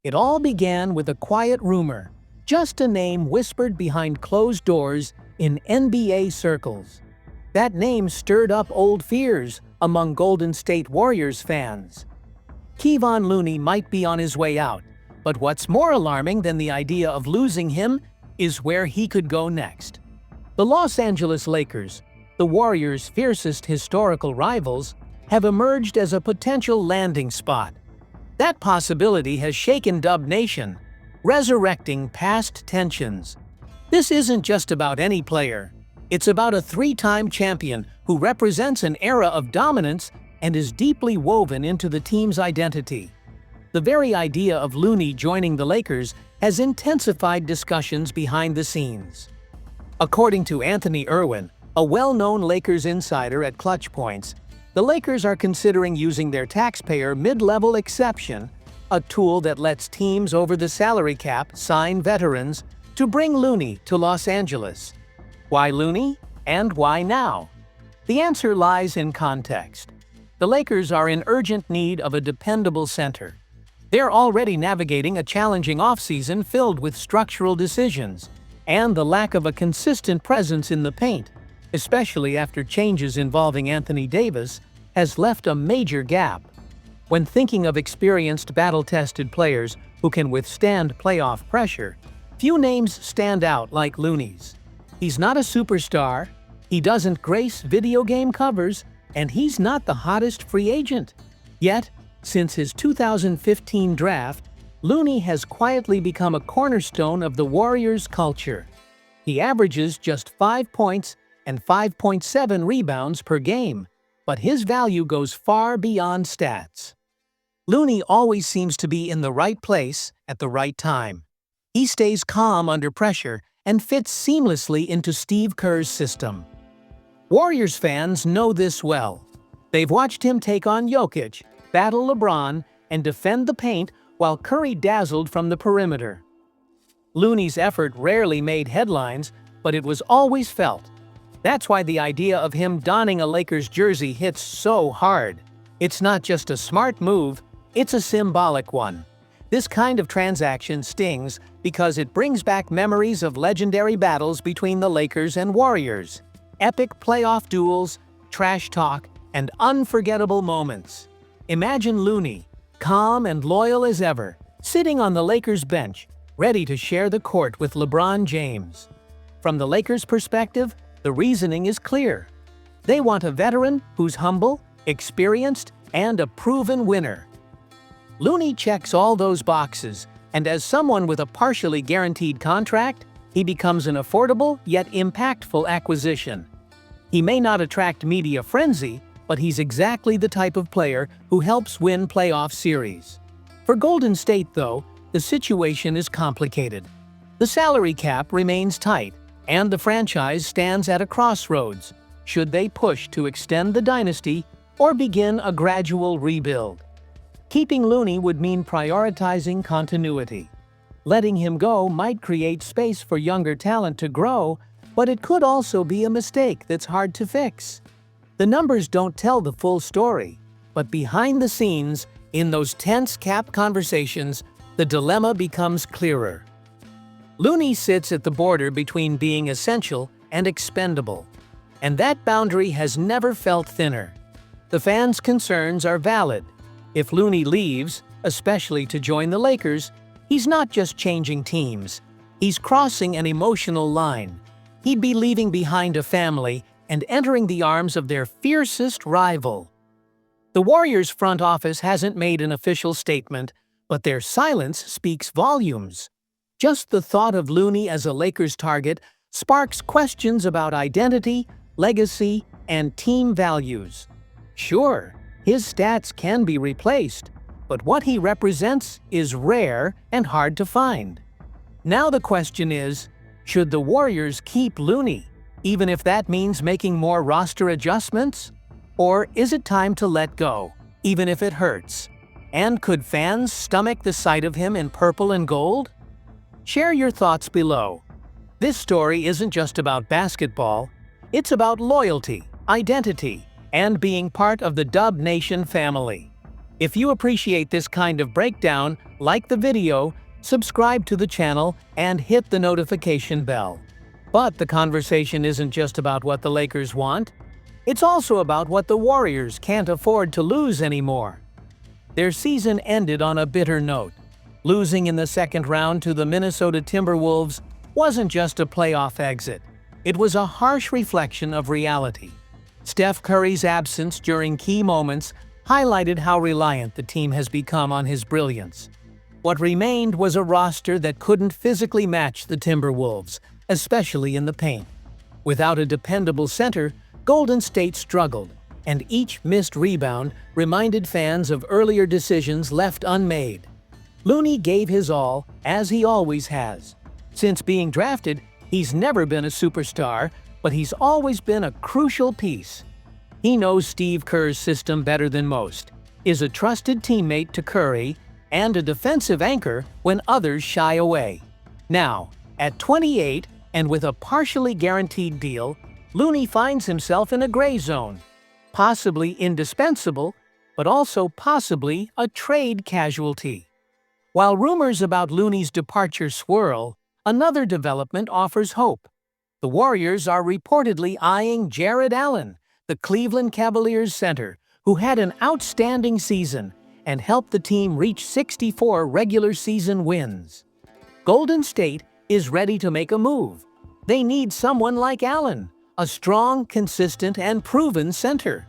It all began with a quiet rumor, just a name whispered behind closed doors in NBA circles. That name stirred up old fears among Golden State Warriors fans. Kevon Looney might be on his way out, but what's more alarming than the idea of losing him is where he could go next. The Los Angeles Lakers, the Warriors' fiercest historical rivals, have emerged as a potential landing spot. That possibility has shaken Dub Nation, resurrecting past tensions. This isn't just about any player. It's about a three-time champion who represents an era of dominance and is deeply woven into the team's identity. The very idea of Looney joining the Lakers has intensified discussions behind the scenes. According to Anthony Irwin, a well-known Lakers insider at Clutch Points, the Lakers are considering using their taxpayer mid-level exception, a tool that lets teams over the salary cap sign veterans, to bring Looney to Los Angeles. Why Looney? And why now? The answer lies in context. The Lakers are in urgent need of a dependable center. They're already navigating a challenging offseason filled with structural decisions and the lack of a consistent presence in the paint, especially after changes involving Anthony Davis, has left a major gap. When thinking of experienced battle-tested players who can withstand playoff pressure, few names stand out like Looney's. He's not a superstar, he doesn't grace video game covers, and he's not the hottest free agent. Yet, since his 2015 draft, Looney has quietly become a cornerstone of the Warriors' culture. He averages just 5 points and 5.7 rebounds per game, but his value goes far beyond stats. Looney always seems to be in the right place at the right time. He stays calm under pressure and fits seamlessly into Steve Kerr's system. Warriors fans know this well. They've watched him take on Jokic, battle LeBron, and defend the paint while Curry dazzled from the perimeter. Looney's effort rarely made headlines, but it was always felt. That's why the idea of him donning a Lakers jersey hits so hard. It's not just a smart move, it's a symbolic one. This kind of transaction stings because it brings back memories of legendary battles between the Lakers and Warriors. Epic playoff duels, trash talk, and unforgettable moments. Imagine Looney, calm and loyal as ever, sitting on the Lakers bench, ready to share the court with LeBron James. From the Lakers' perspective, the reasoning is clear. They want a veteran who's humble, experienced, and a proven winner. Looney checks all those boxes, and as someone with a partially guaranteed contract, he becomes an affordable yet impactful acquisition. He may not attract media frenzy, but he's exactly the type of player who helps win playoff series. For Golden State, though, the situation is complicated. The salary cap remains tight, and the franchise stands at a crossroads. Should they push to extend the dynasty or begin a gradual rebuild? Keeping Looney would mean prioritizing continuity. Letting him go might create space for younger talent to grow, but it could also be a mistake that's hard to fix. The numbers don't tell the full story, but behind the scenes, in those tense cap conversations, the dilemma becomes clearer. Looney sits at the border between being essential and expendable, and that boundary has never felt thinner. The fans' concerns are valid. If Looney leaves, especially to join the Lakers, he's not just changing teams. He's crossing an emotional line. He'd be leaving behind a family and entering the arms of their fiercest rival. The Warriors' front office hasn't made an official statement, but their silence speaks volumes. Just the thought of Looney as a Lakers target sparks questions about identity, legacy, and team values. Sure, his stats can be replaced, but what he represents is rare and hard to find. Now the question is, should the Warriors keep Looney, even if that means making more roster adjustments? Or is it time to let go, even if it hurts? And could fans stomach the sight of him in purple and gold? Share your thoughts below. This story isn't just about basketball, it's about loyalty, identity, and being part of the Dub Nation family. If you appreciate this kind of breakdown, like the video, subscribe to the channel, and hit the notification bell. But the conversation isn't just about what the Lakers want. It's also about what the Warriors can't afford to lose anymore. Their season ended on a bitter note. Losing in the second round to the Minnesota Timberwolves wasn't just a playoff exit. It was a harsh reflection of reality. Steph Curry's absence during key moments highlighted how reliant the team has become on his brilliance. What remained was a roster that couldn't physically match the Timberwolves, especially in the paint. Without a dependable center, Golden State struggled, and each missed rebound reminded fans of earlier decisions left unmade. Looney gave his all, as he always has. Since being drafted, he's never been a superstar, but he's always been a crucial piece. He knows Steve Kerr's system better than most, is a trusted teammate to Curry, and a defensive anchor when others shy away. Now, at 28 and with a partially guaranteed deal, Looney finds himself in a gray zone. Possibly indispensable, but also possibly a trade casualty. While rumors about Looney's departure swirl, another development offers hope. The Warriors are reportedly eyeing Jared Allen, the Cleveland Cavaliers center, who had an outstanding season and helped the team reach 64 regular season wins. Golden State is ready to make a move. They need someone like Allen, a strong, consistent, and proven center.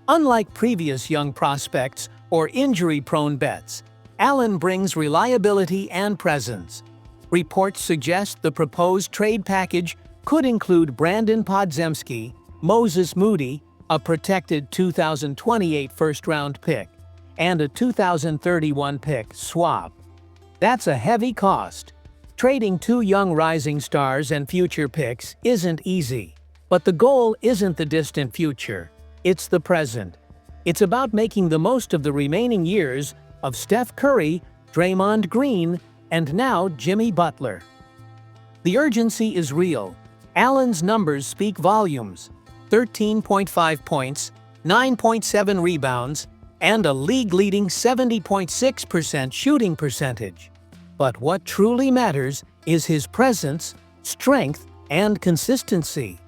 Unlike previous young prospects or injury-prone bets, Allen brings reliability and presence. Reports suggest the proposed trade package could include Brandon Podziemski, Moses Moody, a protected 2028 first-round pick, and a 2031 pick swap. That's a heavy cost. Trading two young rising stars and future picks isn't easy. But the goal isn't the distant future, it's the present. It's about making the most of the remaining years of Steph Curry, Draymond Green, and now Jimmy Butler. The urgency is real. Allen's numbers speak volumes: 13.5 points, 9.7 rebounds, and a league-leading 70.6% shooting percentage. But what truly matters is his presence, strength, and consistency.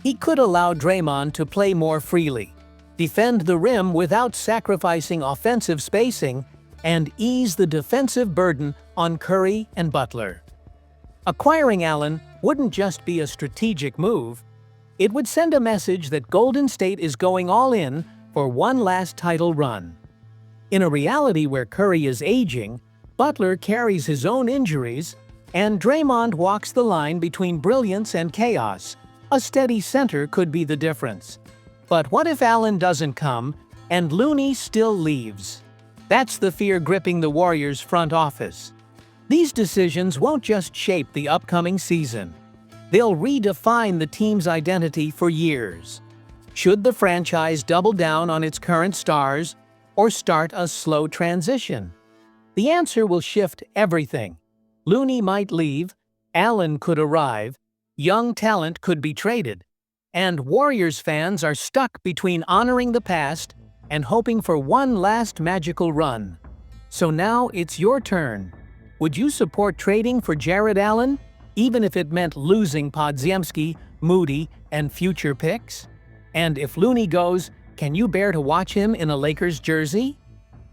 He could allow Draymond to play more freely, defend the rim without sacrificing offensive spacing, and ease the defensive burden on Curry and Butler. Acquiring Allen wouldn't just be a strategic move, it would send a message that Golden State is going all in for one last title run. In a reality where Curry is aging, Butler carries his own injuries, and Draymond walks the line between brilliance and chaos, a steady center could be the difference. But what if Allen doesn't come, and Looney still leaves? That's the fear gripping the Warriors' front office. These decisions won't just shape the upcoming season. They'll redefine the team's identity for years. Should the franchise double down on its current stars, or start a slow transition? The answer will shift everything. Looney might leave, Allen could arrive, young talent could be traded, and Warriors fans are stuck between honoring the past and hoping for one last magical run. So now it's your turn. Would you support trading for Jared Allen, even if it meant losing Podziemski, Moody, and future picks? And if Looney goes, can you bear to watch him in a Lakers jersey?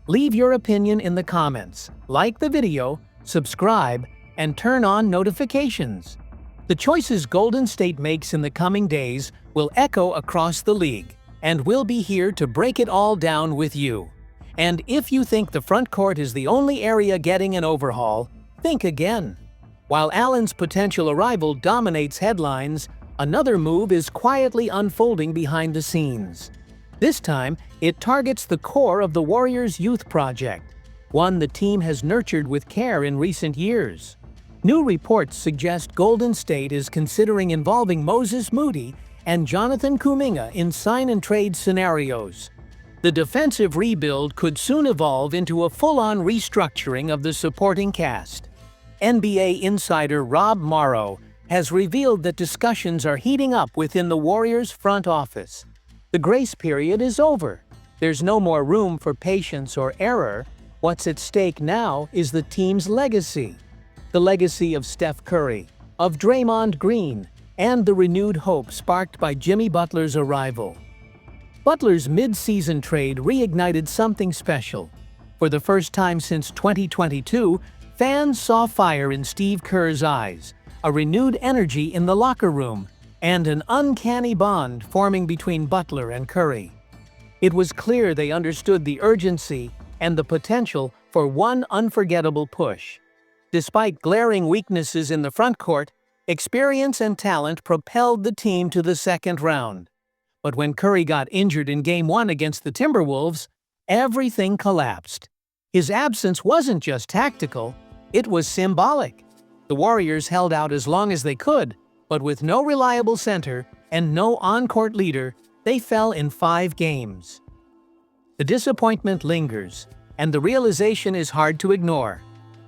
Leave your opinion in the comments, like the video, subscribe, and turn on notifications. The choices Golden State makes in the coming days will echo across the league, and we'll be here to break it all down with you. And if you think the front court is the only area getting an overhaul, think again. While Allen's potential arrival dominates headlines, another move is quietly unfolding behind the scenes. This time, it targets the core of the Warriors' youth project, one the team has nurtured with care in recent years. New reports suggest Golden State is considering involving Moses Moody and Jonathan Kuminga in sign-and-trade scenarios. The defensive rebuild could soon evolve into a full-on restructuring of the supporting cast. NBA insider Rob Morrow has revealed that discussions are heating up within the Warriors' front office. The grace period is over. There's no more room for patience or error. What's at stake now is the team's legacy. The legacy of Steph Curry, of Draymond Green, and the renewed hope sparked by Jimmy Butler's arrival. Butler's mid-season trade reignited something special. For the first time since 2022, fans saw fire in Steve Kerr's eyes, a renewed energy in the locker room, and an uncanny bond forming between Butler and Curry. It was clear they understood the urgency and the potential for one unforgettable push. Despite glaring weaknesses in the front court, experience and talent propelled the team to the second round. But when Curry got injured in Game 1 against the Timberwolves, everything collapsed. His absence wasn't just tactical, it was symbolic. The Warriors held out as long as they could, but with no reliable center and no on-court leader, they fell in 5 games. The disappointment lingers, and the realization is hard to ignore.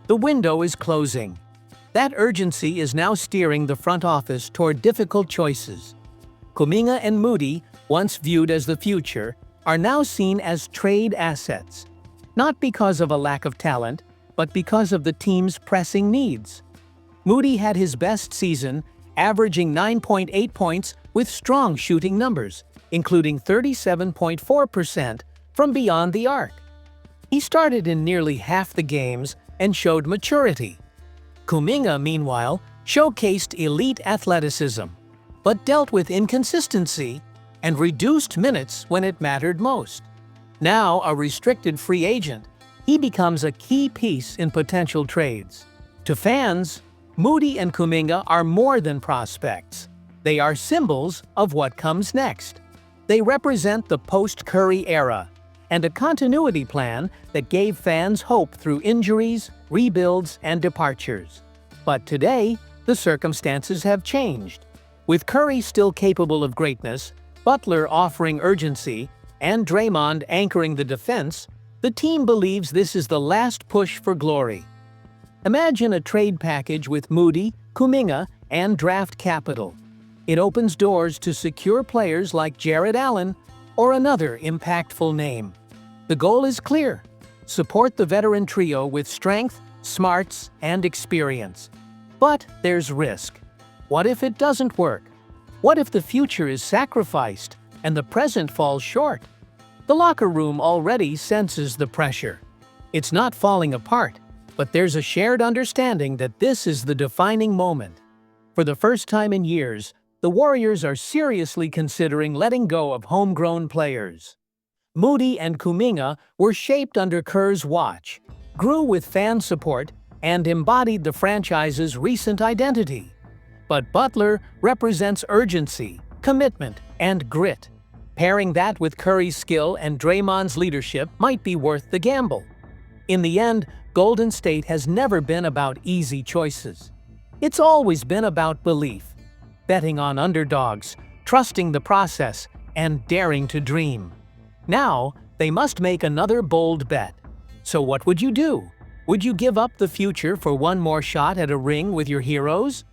The window is closing. That urgency is now steering the front office toward difficult choices. Kuminga and Moody, once viewed as the future, are now seen as trade assets. Not because of a lack of talent, but because of the team's pressing needs. Moody had his best season, averaging 9.8 points with strong shooting numbers, including 37.4% from beyond the arc. He started in nearly half the games and showed maturity. Kuminga, meanwhile, showcased elite athleticism, but dealt with inconsistency and reduced minutes when it mattered most. Now a restricted free agent, he becomes a key piece in potential trades. To fans, Moody and Kuminga are more than prospects. They are symbols of what comes next. They represent the post-Curry era and a continuity plan that gave fans hope through injuries, rebuilds, and departures. But today, the circumstances have changed. With Curry still capable of greatness, Butler offering urgency, and Draymond anchoring the defense, the team believes this is the last push for glory. Imagine a trade package with Moody, Kuminga, and draft capital. It opens doors to secure players like Jared Allen or another impactful name. The goal is clear: support the veteran trio with strength, smarts, and experience. But there's risk. What if it doesn't work? What if the future is sacrificed and the present falls short? The locker room already senses the pressure. It's not falling apart, but there's a shared understanding that this is the defining moment. For the first time in years, the Warriors are seriously considering letting go of homegrown players. Moody and Kuminga were shaped under Kerr's watch, grew with fan support, and embodied the franchise's recent identity. But Butler represents urgency, commitment, and grit. Pairing that with Curry's skill and Draymond's leadership might be worth the gamble. In the end, Golden State has never been about easy choices. It's always been about belief, betting on underdogs, trusting the process, and daring to dream. Now, they must make another bold bet. So what would you do? Would you give up the future for one more shot at a ring with your heroes?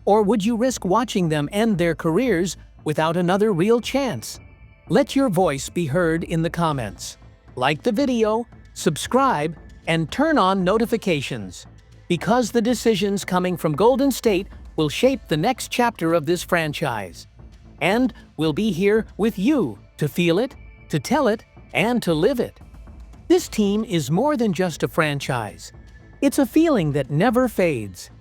Or would you risk watching them end their careers without another real chance? Let your voice be heard in the comments. Like the video, subscribe, and turn on notifications, because the decisions coming from Golden State will shape the next chapter of this franchise. And we'll be here with you to feel it, to tell it, and to live it. This team is more than just a franchise. It's a feeling that never fades.